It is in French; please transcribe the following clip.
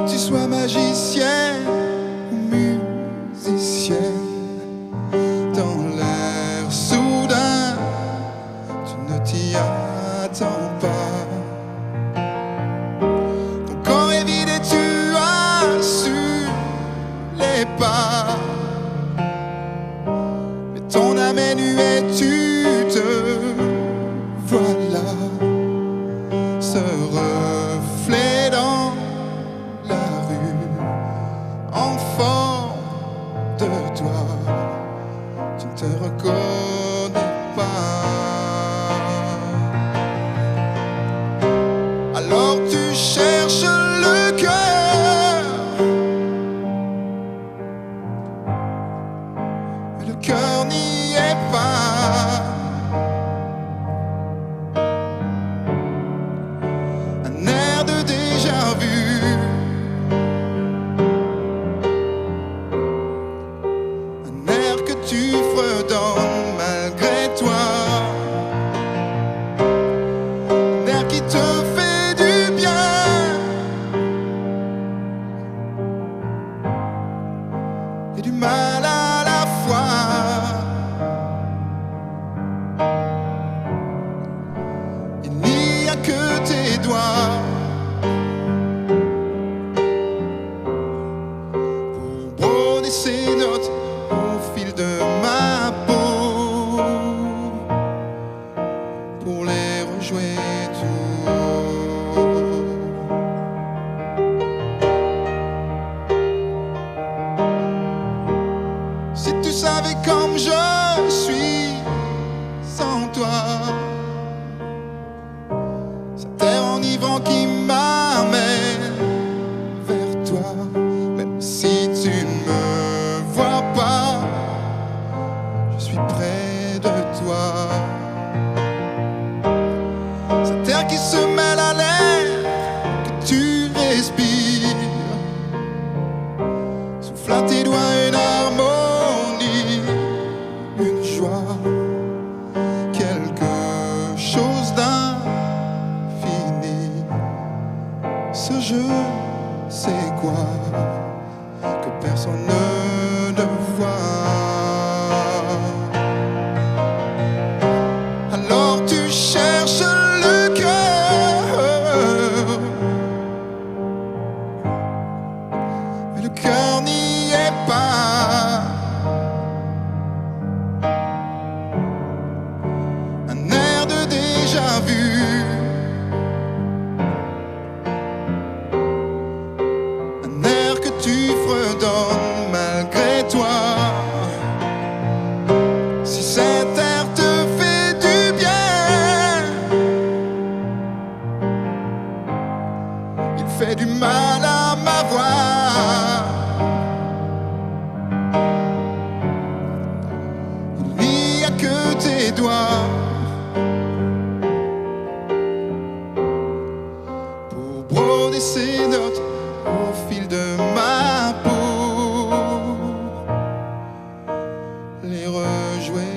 tu sois magicien ou musicienne, dans l'air soudain, tu ne t'y attends pas. Ton corps est vide et tu as su les pas, mais ton âme est nue et tu te vois là, ce reflet dans la rue, enfant de toi, tu ne te reconnais pas. Alors tu cherches le cœur, mais le cœur n'y est pas. Un air de déjà vu, un air que tu fredonnes malgré toi, un air qui te fait du bien et du mal à la fois. Il n'y a que tes doigts pour broder ces notes au fil de ma peau, pour les rejouer tout haut. Si tu savais comme je suis sans toi, cet air enivrant qui m'amène vers toi, même si tu ne me vois pas, je suis près de toi. Cet air qui se mêle à l'air que tu respires, souffle à tes doigts une harmonie, une joie, quelque chose d'infini. Ce je sais quoi que personne ne voit. Alors tu cherches le cœur, mais le cœur n'y est pas. Un air de déjà vu, un air que tu fredonnes malgré toi. Si cet air te fait du bien, il fait du mal à ma voix. Il n'y a que tes doigts pour broder ces notes au fil de ma peau, les rejouer